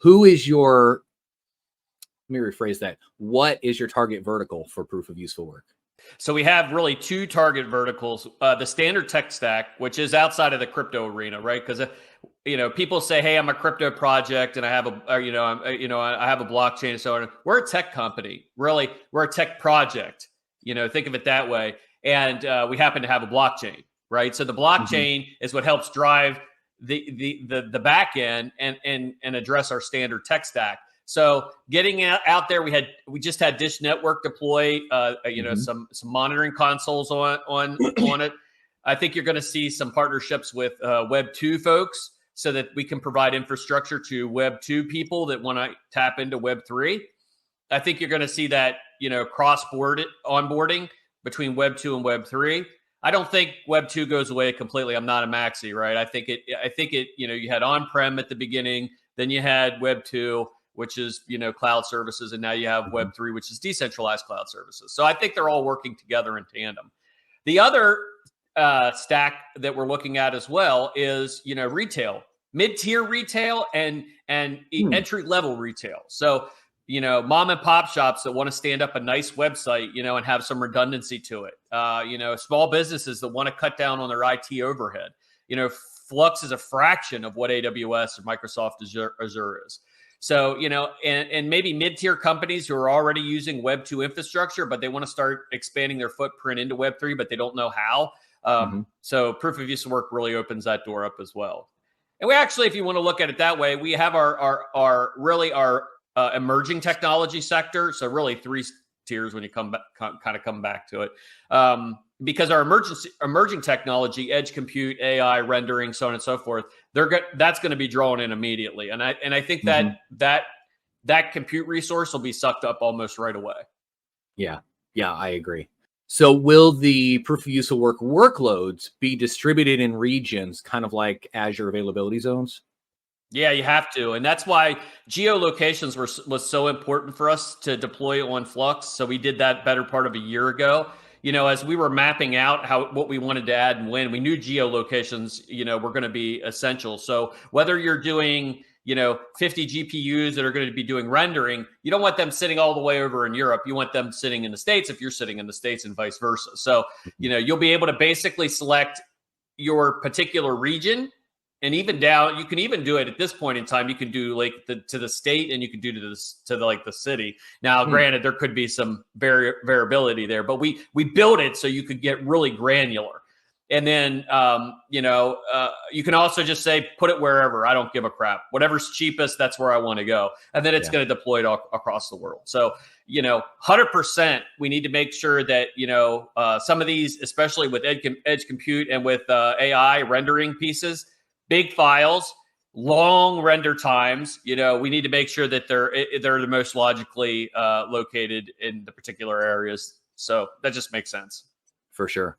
who is your, let me rephrase that. What is your target vertical for proof of useful work? So we have really two target verticals, the standard tech stack, which is outside of the crypto arena, right? Because people say, "Hey, I'm a crypto project, and I have I have a blockchain and so on." We're a tech company, really. We're a tech project. Think of it that way. And we happen to have a blockchain, right? So the blockchain is what helps drive the back end and address our standard tech stack. So getting out there, we just had Dish Network deploy, some monitoring consoles on it. I think you're going to see some partnerships with Web 2 folks so that we can provide infrastructure to Web 2 people that want to tap into Web 3. I think you're going to see that, cross-border onboarding between Web 2 and Web 3. I don't think Web 2 goes away completely. I'm not a maxi, right? I think it, you had on-prem at the beginning, then you had Web 2, which is, cloud services. And now you have Web 3, which is decentralized cloud services. So I think they're all working together in tandem. The other stack that we're looking at as well is, retail, mid-tier retail and entry-level retail. So, mom and pop shops that want to stand up a nice website, and have some redundancy to it. Small businesses that want to cut down on their IT overhead. Flux is a fraction of what AWS or Microsoft Azure is. So, and maybe mid-tier companies who are already using Web 2 infrastructure, but they want to start expanding their footprint into Web 3, but they don't know how. So proof of use work really opens that door up as well. And we actually, if you want to look at it that way, we have our emerging technology sector. So really three tiers when you come back to it. Because our emerging technology, edge compute, AI, rendering, so on and so forth, that's going to be drawn in immediately. And I think that compute resource will be sucked up almost right away. Yeah, I agree. So will the proof of useful work workloads be distributed in regions, kind of like Azure availability zones? Yeah, you have to. And that's why geolocations was so important for us to deploy on Flux. So we did that better part of a year ago. As we were mapping out what we wanted to add and when, we knew geolocations, were going to be essential. So whether you're doing, 50 GPUs that are going to be doing rendering, you don't want them sitting all the way over in Europe. You want them sitting in the States if you're sitting in the States and vice versa. So, you'll be able to basically select your particular region. And even down, you can even do it at this point in time. You can do like to the state, and you can do to the city. Now, granted, there could be some variability there, but we built it so you could get really granular. And then, you can also just say, put it wherever. I don't give a crap. Whatever's cheapest, that's where I want to go. And then it's going to deploy it across the world. So, 100%, we need to make sure that, some of these, especially with edge compute and with AI rendering pieces, big files, long render times, we need to make sure that they're the most logically located in the particular areas. So that just makes sense. For sure.